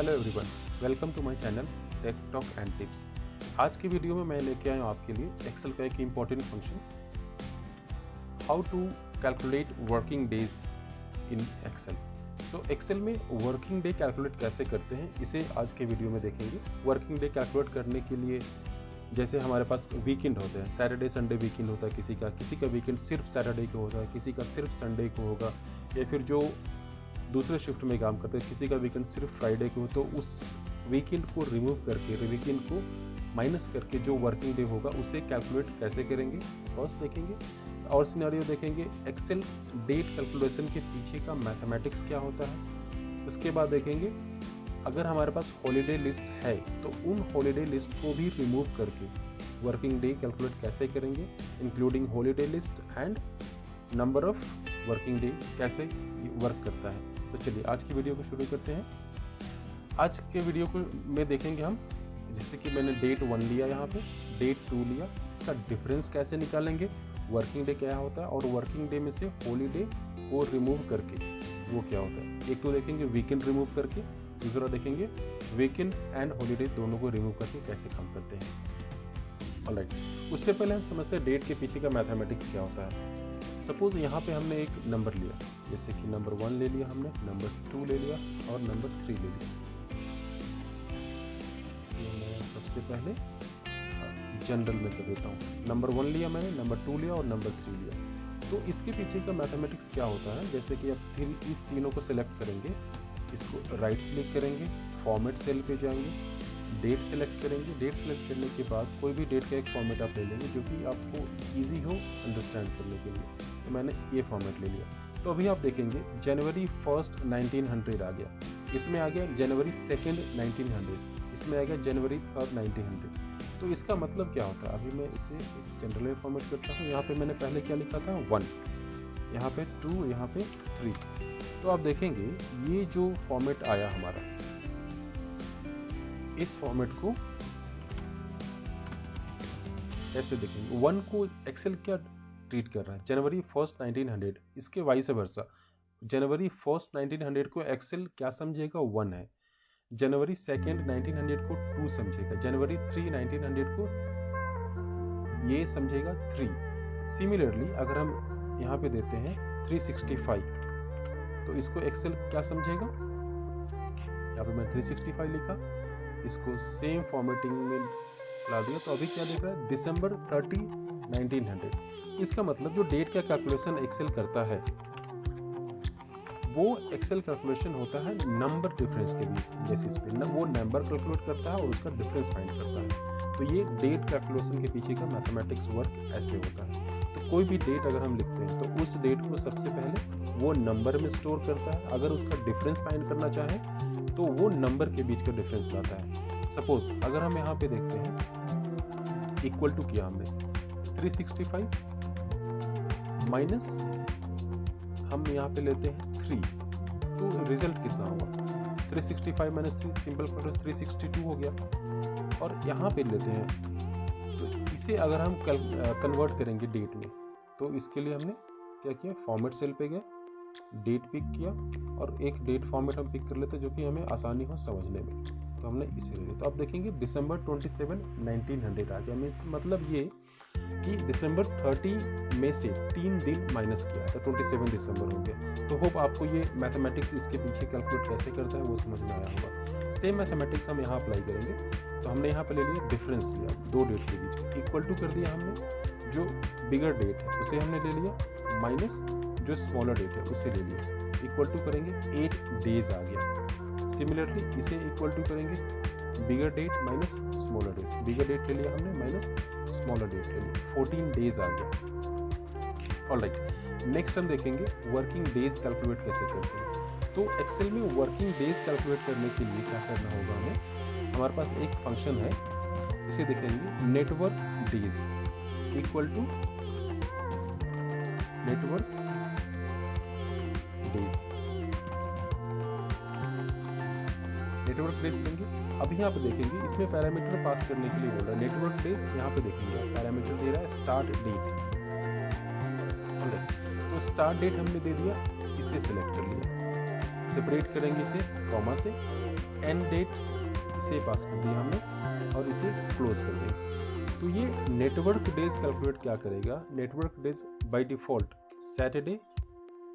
Hello everyone, welcome to my channel Tech Talk and Tips. आज की video में मैं लेके आया हूँ आपके लिए एक्सेल का एक important function, how to calculate working days in Excel. तो एक्सेल में वर्किंग डे कैलकुलेट कैसे करते हैं, इसे आज के वीडियो में देखेंगे। वर्किंग डे कैलकुलेट करने के लिए जैसे हमारे पास वीकेंड होते हैं, सैटरडे संडे वीकेंड होता है, किसी का वीकेंड सिर्फ सैटरडे को होता है, किसी का सिर्फ संडे को होगा, या फिर जो दूसरे शिफ्ट में काम करते हैं किसी का वीकेंड सिर्फ फ्राइडे को हो, तो उस वीकेंड को रिमूव करके वीकेंड को माइनस करके जो वर्किंग डे होगा उसे कैलकुलेट कैसे करेंगे फर्स्ट देखेंगे, और सिनेरियो देखेंगे एक्सेल डेट कैलकुलेशन के पीछे का मैथमेटिक्स क्या होता है। उसके बाद देखेंगे अगर हमारे पास हॉलीडे लिस्ट है तो उन हॉलीडे लिस्ट को भी रिमूव करके वर्किंग डे कैलकुलेट कैसे करेंगे, including holiday list and number of working day कैसे वर्क करता है। तो चलिए आज की वीडियो को शुरू करते हैं। आज के वीडियो को में देखेंगे हम, जैसे कि मैंने डेट 1 लिया, यहाँ पे डेट 2 लिया, इसका डिफरेंस कैसे निकालेंगे, वर्किंग डे क्या होता है और वर्किंग डे में से हॉलीडे को रिमूव करके वो क्या होता है। एक तो देखेंगे वीकेंड रिमूव करके, दूसरा देखेंगे वीकेंड एंड हॉलीडे दोनों को रिमूव करके कैसे काम करते हैं। ऑलराइट, उससे पहले हम समझते हैं डेट के पीछे का मैथमेटिक्स क्या होता है। सपोज यहाँ पे हमने एक नंबर लिया, जैसे कि नंबर 1 ले लिया हमने, नंबर 2 ले लिया और नंबर 3 ले लिया। इसलिए मैं सबसे पहले जनरल में कर देता हूँ। नंबर 1 लिया मैंने, नंबर 2 लिया और नंबर 3 लिया। तो इसके पीछे का मैथमेटिक्स क्या होता है, जैसे कि अब फिर इस तीनों को सिलेक्ट करेंगे, इसको राइट क्लिक करेंगे, फॉर्मेट सेल पे जाएंगे, डेट सेलेक्ट करेंगे। डेट सेलेक्ट करने के बाद कोई भी डेट का एक फॉर्मेट आप ले लेंगे जो कि आपको इजी हो अंडरस्टैंड करने के लिए। तो मैंने ये फॉर्मेट ले लिया। तो अभी आप देखेंगे जनवरी 1 1900 आ गया, इसमें आ गया जनवरी 2 1900, इसमें आ गया जनवरी 3 1900। तो इसका मतलब क्या होता है, अभी मैं इसे जनरल फॉर्मेट करता हूँ। यहाँ पे मैंने पहले क्या लिखा था 1, यहाँ पे 2, यहाँ पे 3। तो आप देखेंगे ये जो फॉर्मेट आया हमारा, इस फॉर्मेट को कैसे देखेंगे। 1 को एक्सेल क्या ट्रीट कर रहा है, जनवरी 1 1900, इसके वाइस वर्सा जनवरी 1 1900 को एक्सेल क्या समझेगा 1 है, जनवरी 2 1900 को 2 समझेगा, जनवरी 3 1900 को ये समझेगा 3। सिमिलरली अगर हम यहाँ पे देते हैं 365, तो इसको एक्सेल क्या समझेगा, यहाँ पे मैं 365 लिखा, इसको सेम फॉर्मेटिंग में ला दिया। तो अभी क्या देख रहा है, दिसंबर 30 1900। इसका मतलब जो डेट का कैलकुलेशन एक्सेल करता है वो एक्सेल कैलकुलेशन होता है नंबर डिफरेंस के बेसिस पे, वो नंबर कैलकुलेट करता है और उसका डिफरेंस फाइंड करता है। तो ये डेट कैलकुलेशन के पीछे का मैथमेटिक्स वर्क ऐसे होता है। तो कोई भी डेट अगर हम लिखते हैं तो उस डेट को सबसे पहले वो नंबर में स्टोर करता है, अगर उसका डिफरेंस फाइंड करना चाहे तो वो नंबर के बीच का डिफरेंस लाता है। सपोज अगर हम यहाँ पे देखते हैं, इक्वल टू किया हमने 365 माइनस हम यहाँ पे लेते हैं 3, तो रिजल्ट कितना होगा 365 माइनस 3, सिंपल प्रोसेस 362 हो गया। और यहाँ पे लेते हैं, तो इसे अगर हम कन्वर्ट करेंगे डेट में, तो इसके लिए हमने क्या किया, फॉर्मेट सेल पे गए, डेट पिक किया और एक डेट फॉर्मेट हम पिक कर लेते हैं जो कि हमें आसानी हो समझने में। तो हमने इसे ले लिया। तो आप देखेंगे दिसंबर 27 1900 आ गया। मीन्स मतलब ये कि दिसंबर 30 में से 3 दिन माइनस किया तो 27 दिसंबर हो गया। तो होप आपको ये मैथमेटिक्स इसके पीछे कैलकुलेट कैसे करता है वो समझ में आया होगा। सेम मैथमेटिक्स हम यहाँ अप्लाई करेंगे। तो हमने यहाँ पे ले लिया डिफरेंस लिया दो डेट के बीच, इक्वल टू कर दिया हमने, जो बिगर डेट है उसे हमने ले लिया, माइनस जो स्मॉलर डेट है उसे ले लिया, इक्वल टू करेंगे 8 डेज आ गया। सिमिलरली इसे इक्वल टू करेंगे बिगर डेट माइनस स्मॉलर डेट, बिगर डेट ले लिया हमने माइनस स्मॉलर डेट ले लिया, 14 डेज आ गया। ऑलराइट, नेक्स्ट हम देखेंगे वर्किंग डेज कैलकुलेट कैसे करते हैं। तो एक्सेल में वर्किंग डेज कैलकुलेट करने के लिए क्या करना होगा हमें, हमारे पास एक फंक्शन है, इसे देखेंगे network days equal to network days, network days लेंगे। अभी यहाँ पे देखेंगे इसमें पैरामीटर पास करने के लिए बोल रहा है नेटवर्क डेज। यहाँ पे देखेंगे पैरामीटर दे रहा है स्टार्ट डेट, तो स्टार्ट डेट हमने दे दिया, इसे सिलेक्ट कर लिया। सेपरेट करेंगे इसे कॉमा से, एंड डेट इसे पास कर दिया हमने और इसे क्लोज कर देंगे। तो ये नेटवर्क डेज कैलकुलेट क्या करेगा, network days by default Saturday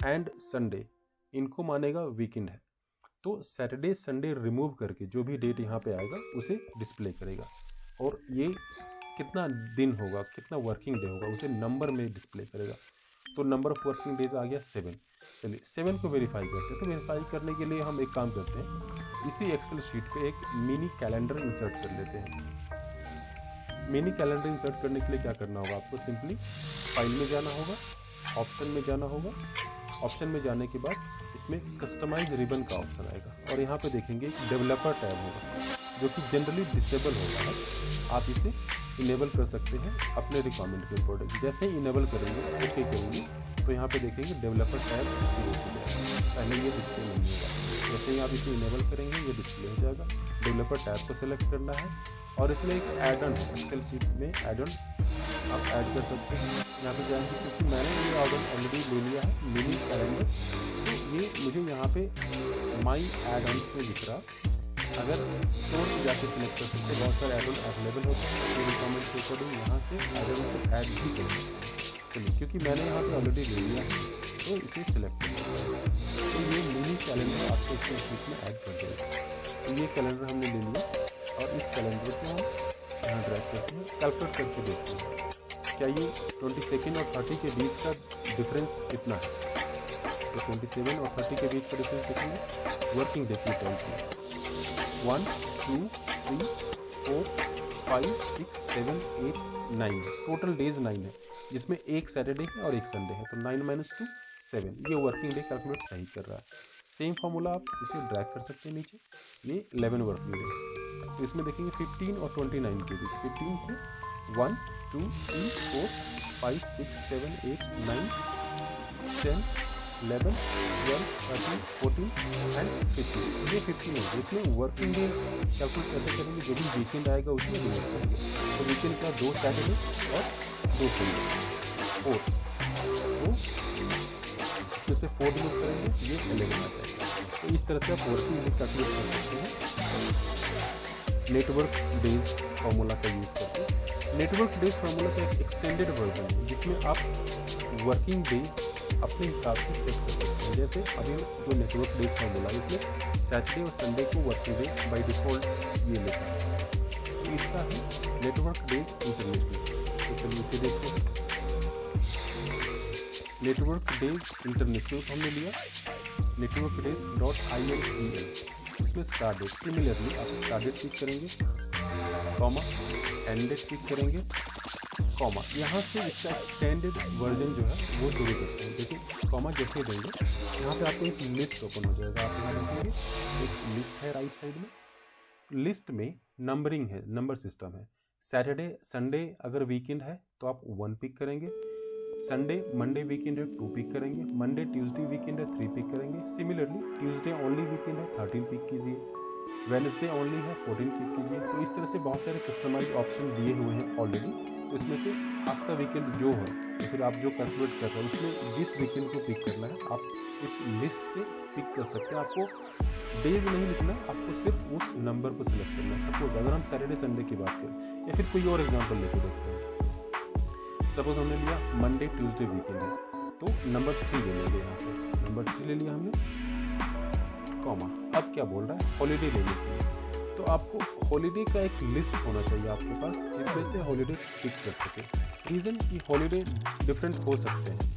and Sunday इनको मानेगा वीकेंड है, तो सैटरडे संडे रिमूव करके जो भी डेट यहाँ पे आएगा उसे डिस्प्ले करेगा, और ये कितना दिन होगा, कितना वर्किंग डे होगा उसे नंबर में डिस्प्ले करेगा। तो नंबर ऑफ वर्किंग डेज आ गया 7। चलिए 7 को वेरीफाई करते हैं। तो वेरीफाई करने के लिए हम एक काम करते हैं, इसी एक्सेल शीट पे एक मिनी कैलेंडर इंसर्ट कर लेते हैं। मिनी कैलेंडर इंसर्ट करने के लिए क्या करना होगा, आपको सिंपली फाइल में जाना होगा, ऑप्शन में जाना होगा, ऑप्शन में जाने के बाद इसमें कस्टमाइज रिबन का ऑप्शन आएगा, और यहाँ पे देखेंगे एक डेवलपर टैब होगा जो कि जनरली डिसेबल होगा है, आप इसे इनेबल कर सकते हैं अपने रिक्वायरमेंट के अकॉर्डिंग। जैसे ही इनेबल करेंगे ओके करेंगे तो यहाँ पे देखेंगे डेवलपर टैब एक्टिवेट हो जाएगा, पहले ये डिस्प्ले नहीं होगा। जैसे ही आप इसे इनेबल करेंगे ये डिस्प्ले हो जाएगा। डेवलपर टैब को सेलेक्ट करना है, और इसमें एक ऐड ऑन एक्सेल शीट में ऐड ऑन आप ऐड कर सकते हैं। यहाँ पे जाएंगे क्योंकि मैंने ये ऐड ऑन ऑलरेडी ले लिया है मिनी कैलेंडर, तो ये मुझे यहाँ पे माई ऐड ऑन में दिख रहा। अगर स्टोर पे जाके सिलेक्ट कर सकते हैं, बहुत सारे ऐड ऑन अवेलेबल होते हैं, तो रिक्वायरमेंट के अकॉर्डिंग यहाँ से ऐड ऑन को ऐड भी कर सकते हैं। चलिए क्योंकि मैंने यहाँ पे ऑलरेडी ले लिया है तो इसे सिलेक्ट कर सकते हैं। तो ये मिनी कैलेंडर आपको एक्सेल शीट में ऐड कर देगा। तो ये कैलेंडर हमने ले लिया, और इस कैलेंडर को हम यहाँ ड्रैग करते हैं, कैलकुलेट करके देखते हैं क्या ये 22 और 30 के बीच का डिफरेंस कितना है। तो 27 और 30 के बीच का डिफरेंस देखेंगे, वर्किंग डे की टर्म्स में 1 2 3 4 5 6 7 8 9 टोटल डेज 9 है, जिसमें एक सैटरडे है और एक संडे है। तो 9 - 2 7, ये वर्किंग डे कैलकुलेट सही कर रहा है। सेम फार्मूला आप इसे ड्रैग कर सकते हैं नीचे, ये 11 वर्किंग डे। तो इसमें देखेंगे 15 और 29 के बीच, 15 से 1 2 3 4 5 6 7 8 9 10 11 12 13 14 एंड 15, ये 15 है। इसमें वर्किंग डे कैलकुलेट कैसे करेंगे, जो भी वीकेंड आएगा उसमें डिवाइड करेंगे। तो वीकेंड का 2 सैटरडे और 2 संडे 4, तो इसमें से 4 डिवाइड करेंगे, ये 11 आ जाएगा। तो इस तरह से आप वर्किंग डे कैलकुलेट कर सकते हैं नेटवर्क डेज फार्मूला का यूज़ करके। नेटवर्क डेज फार्मूला का एक एक्सटेंडेड वर्जन है जिसमें आप वर्किंग डे अपने हिसाब से सेट कर सकते हैं। जैसे अभी जो नेटवर्क डेज फार्मूला है इसमें सैटरडे और संडे को वर्किंग डे बाय डिफ़ॉल्ट ये लेता है, तो इसका है नेटवर्क डेज इंटरनेशनल। तो चलिए इसे देखते हैं। नेटवर्क डेज इंटरनेशनल को हमने लिया, नेटवर्क डेज .inel, इसमें स्टार्ट डेट, सिमिलरली आप स्टार्ट डेट पिक करेंगे, कॉमा, एंड डेट पिक करेंगे, कॉमा, यहाँ से इसका एक्सटेंडेड वर्जन जो है वो शुरू करते हैं। जैसे कॉमा जैसे देंगे यहाँ पे आपको एक लिस्ट ओपन हो जाएगा, आप यहाँ देखेंगे एक लिस्ट है राइट साइड में, लिस्ट में नंबरिंग है, नंबर सिस्टम है। सैटरडे संडे अगर वीकेंड है तो आप 1 पिक करेंगे, संडे मंडे वीकेंड है 2 पिक करेंगे, मंडे ट्यूसडे वीकेंड है 3 पिक करेंगे। सिमिलरली ट्यूसडे ओनली वीकेंड है 13 पिक कीजिए, वेडनेसडे ओनली है 14 पिक कीजिए। तो इस तरह से बहुत सारे कस्टमाइज ऑप्शन दिए हुए हैं ऑलरेडी। तो इसमें से आपका वीकेंड जो है या फिर आप जो कैलकुलेट कर रहे हैं उसमें जिस वीकेंड को पिक करना है आप इस लिस्ट से पिक कर सकते हैं। आपको डेज नहीं लिखना, आपको सिर्फ उस नंबर को सिलेक्ट करना है। सपोज अगर हम सैटरडे संडे की बात करें या फिर कोई और एग्जांपल लेके देखते हैं, सपोज हमने लिया मंडे ट्यूसडे वीकेंड है, तो नंबर 3 ले लेंगे, यहाँ से नंबर 3 ले लिया हमने, कॉमा, अब क्या बोल रहा है हॉलीडे ले लेते हैं। तो आपको हॉलीडे का एक लिस्ट होना चाहिए आपके पास जिसमें से हॉलीडे पिक कर सके। रीज़न कि हॉलीडे डिफरेंट हो सकते हैं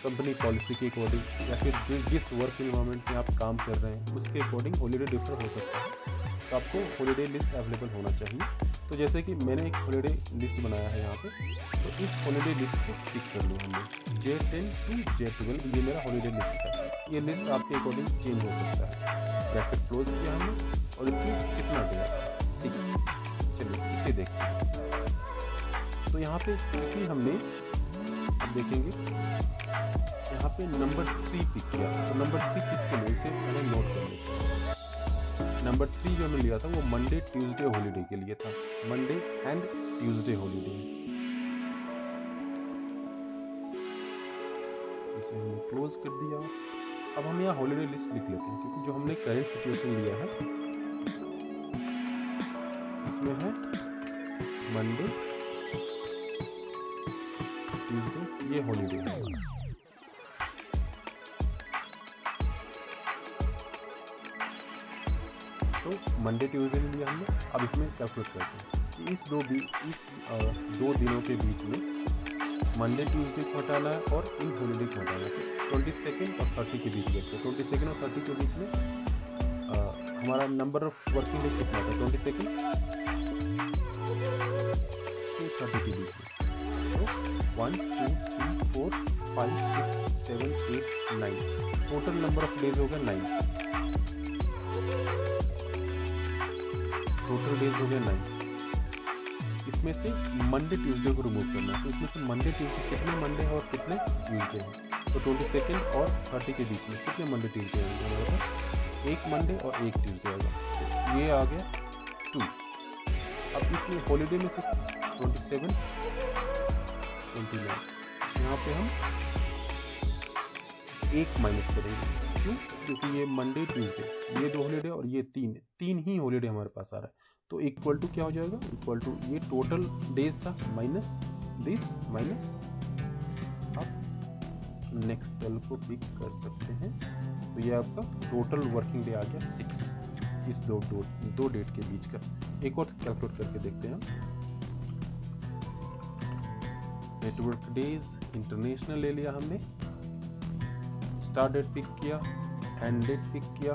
कंपनी पॉलिसी के अकॉर्डिंग, या फिर जिस वर्क इन्वायरमेंट में आप काम कर रहे हैं उसके अकॉर्डिंग हॉलीडे डिफर हो सकता है। तो आपको हॉलीडे लिस्ट अवेलेबल होना चाहिए। तो जैसे कि मैंने एक हॉलीडे लिस्ट बनाया है यहाँ पे, तो इस हॉलीडे लिस्ट को पिक कर लिया हमने, J10 to J12 ये मेरा हॉलीडे लिस्ट है। ये लिस्ट आपके अकॉर्डिंग चेंज हो सकता है। ब्रैकेट क्लोज किया हमने और इसमें कितना डे है 6। चलिए इसे देखते हैं। तो यहाँ पे क्योंकि हमने अब देखेंगे यहाँ पे नंबर 3 पिक किया, तो नंबर 3 किसके लिए इसे पहले नोट कर लेते हैं। नंबर 3 जो हमने लिया था वो मंडे ट्यूसडे हॉलीडे के लिए था, मंडे एंड ट्यूसडे हॉलीडे। इसे हमने क्लोज कर दिया अब हम यहाँ हॉलीडे लिस्ट लिख लेते हैं, क्योंकि जो हमने करंट सिचुएशन लिया है इसमें है मंडे, ट्यूसडे, ये हॉलीडे है। तो मंडे ट्यूसडे लिया हमने। अब इसमें कैलकुलेट करते हैं कि इस दो दिनों के बीच में मंडे ट्यूसडे को हटाना है और इन हॉलीडे को हटाना है। 22 और 30 के बीच देखते हैं। 22 और 30 के बीच में हमारा नंबर ऑफ वर्किंग डे कितना था? 22 से 30 के बीच में। तो 1 2 3 4 5 6 7 8 9 टोटल नंबर ऑफ डेज होगा 9। टोटल डेज हो गए 9। इसमें से मंडे ट्यूसडे को रिमूव करना है। तो इसमें से मंडे ट्यूसडे कितने मंडे हैं और कितने ट्यूसडे हैं? तो 22 और 30 के बीच में कितने मंडे ट्यूसडे होंगे हमारे पास? एक मंडे और एक ट्यूसडे होगा। तो ये आ गया 2। अब इसमें हॉलीडे में से 27 29 यहाँ पे हम एक माइनस करेंगे। क्यों? क्योंकि ये मंडे ट्यूसडे, ये 2 हॉलीडे और ये 3 ही हॉलीडे हमारे पास आ रहा है। तो इक्वल टू क्या हो जाएगा? इक्वल टू ये टोटल डेज था माइनस दिस माइनस। आप नेक्स्ट सेल को पिक कर सकते हैं। तो ये आपका टोटल वर्किंग डे आ गया 6 इस दो डेट के बीच का। एक और कैलकुलेट करके देखते हैं। नेटवर्क डेज इंटरनेशनल ले लिया हमने, स्टार्ट डेट पिक किया, एंड डेट पिक किया,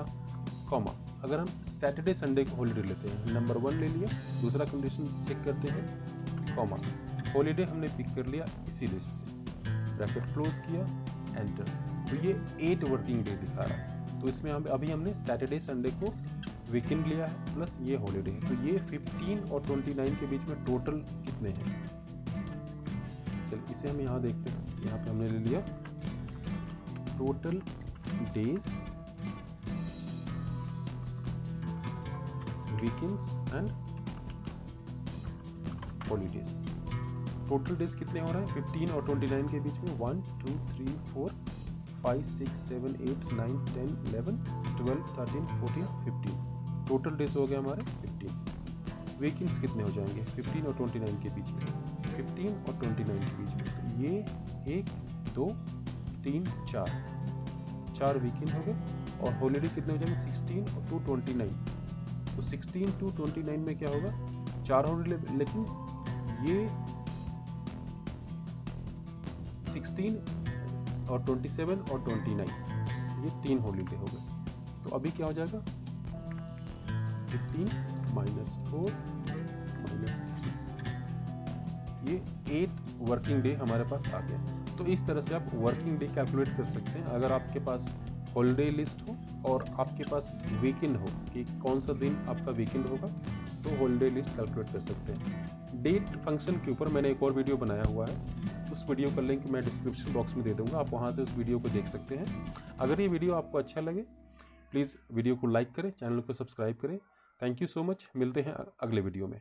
कॉमा। अगर हम सैटरडे संडे को हॉलीडे लेते हैं, नंबर 1 ले लिया, दूसरा कंडीशन चेक करते हैं, कॉमा, हॉलीडे हमने पिक कर लिया इसी लिस्ट से, ब्रैकेट क्लोज किया, एंटर। तो ये 8 वर्किंग डे दिखा रहा है। तो इसमें अभी हमने सैटरडे संडे को वीकेंड लिया है प्लस ये हॉलीडे है। तो ये 15 और 29 के बीच में टोटल कितने हैं? चल इसे हम यहाँ देखते हैं। यहाँ पे हमने ले लिया total days, weekends and holidays. Total days कितने हो रहे हैं? 15 और 29 के बीच में 1 2 3 4 5 6 7 8 9 10 11 12 13 14 15। टोटल डेज हो गए हमारे 15। वीकेंड्स कितने हो जाएंगे? 15 और 29 के बीच में, 15 और 29 के बीच में। तो ये 1 2 3 4 वीकेंड हो गए। और हॉलीडे कितने हो जाएंगे? 16 और 2 29। तो 16 to 29 में क्या होगा? 4 हॉलीडे, लेकिन ये 16 और 27 और 29 ये 3 हॉलीडे हो गए। तो अभी क्या हो जाएगा? 15 -4 -3, ये 8 वर्किंग डे हमारे पास आ गया। तो इस तरह से आप वर्किंग डे कैलकुलेट कर सकते हैं। अगर आपके पास हॉलीडे लिस्ट हो और आपके पास वीकेंड हो कि कौन सा दिन आपका वीकेंड होगा, तो हॉलीडे लिस्ट कैलकुलेट कर सकते हैं। डेट फंक्शन के ऊपर मैंने एक और वीडियो बनाया हुआ है, उस वीडियो का लिंक मैं डिस्क्रिप्शन बॉक्स में दे दूंगा, आप वहां से उस वीडियो को देख सकते हैं। अगर ये वीडियो आपको अच्छा लगे प्लीज़ वीडियो को लाइक करें, चैनल को सब्सक्राइब करें। Thank you so much. मिलते हैं अगले वीडियो में।